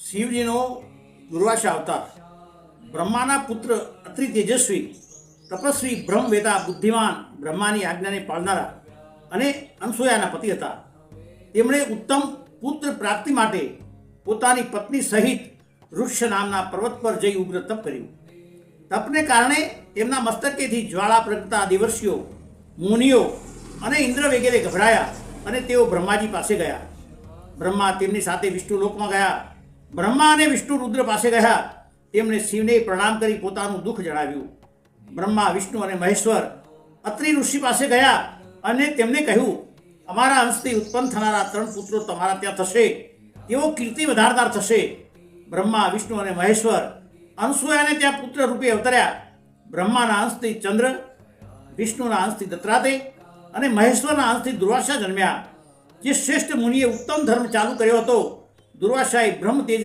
શિવજીનો દુર્વાસા અવતાર, બ્રહ્માના પુત્ર, અત્રિ તેજસ્વી, તપસ્વી, બ્રહ્મવેતા, બુદ્ધિમાન, બ્રહ્માની આજ્ઞાને પાળનારા અને અનસૂયાના પતિ હતા. તેમણે ઉત્તમ પુત્ર પ્રાપ્તિ માટે પોતાની પત્ની સહિત વૃક્ષ નામના પર્વત પર જઈ ઉગ્ર તપ કર્યું. તપને કારણે તેમના મસ્તકેથી જ્વાળા પ્રગટતા દેવર્ષિઓ, મુનિઓ અને ઇન્દ્ર વગેરે ગભરાયા અને તેઓ બ્રહ્માજી પાસે ગયા. બ્રહ્મા તેમની સાથે વિષ્ણુ લોકમાં ગયા. બ્રહ્મા અને વિષ્ણુ રુદ્ર પાસે ગયા. તેમણે શિવને પ્રણામ કરી પોતાનું દુઃખ જણાવ્યું. બ્રહ્મા, વિષ્ણુ અને મહેશ્વર અત્રિ ઋષિ પાસે ગયા અને તેમને કહ્યું, અમારા અંશથી ઉત્પન્ન થનારા 3 પુત્રો તમારા ત્યાં થશે. તેઓ કીર્તિ વધારનાર થશે. બ્રહ્મા, વિષ્ણુ અને મહેશ્વર અનસૂયાને ત્યાં પુત્ર રૂપે અવતર્યા. બ્રહ્માના અંશથી ચંદ્ર, વિષ્ણુના અંશથી દત્તાત્રેય અને મહેશ્વરના અંશથી દુર્વાસા જન્મ્યા. જે શ્રેષ્ઠ મુનિએ ઉત્તમ ધર્મ ચાલુ કર્યો હતો. દુર્વાસાએ બ્રહ્મ તેજ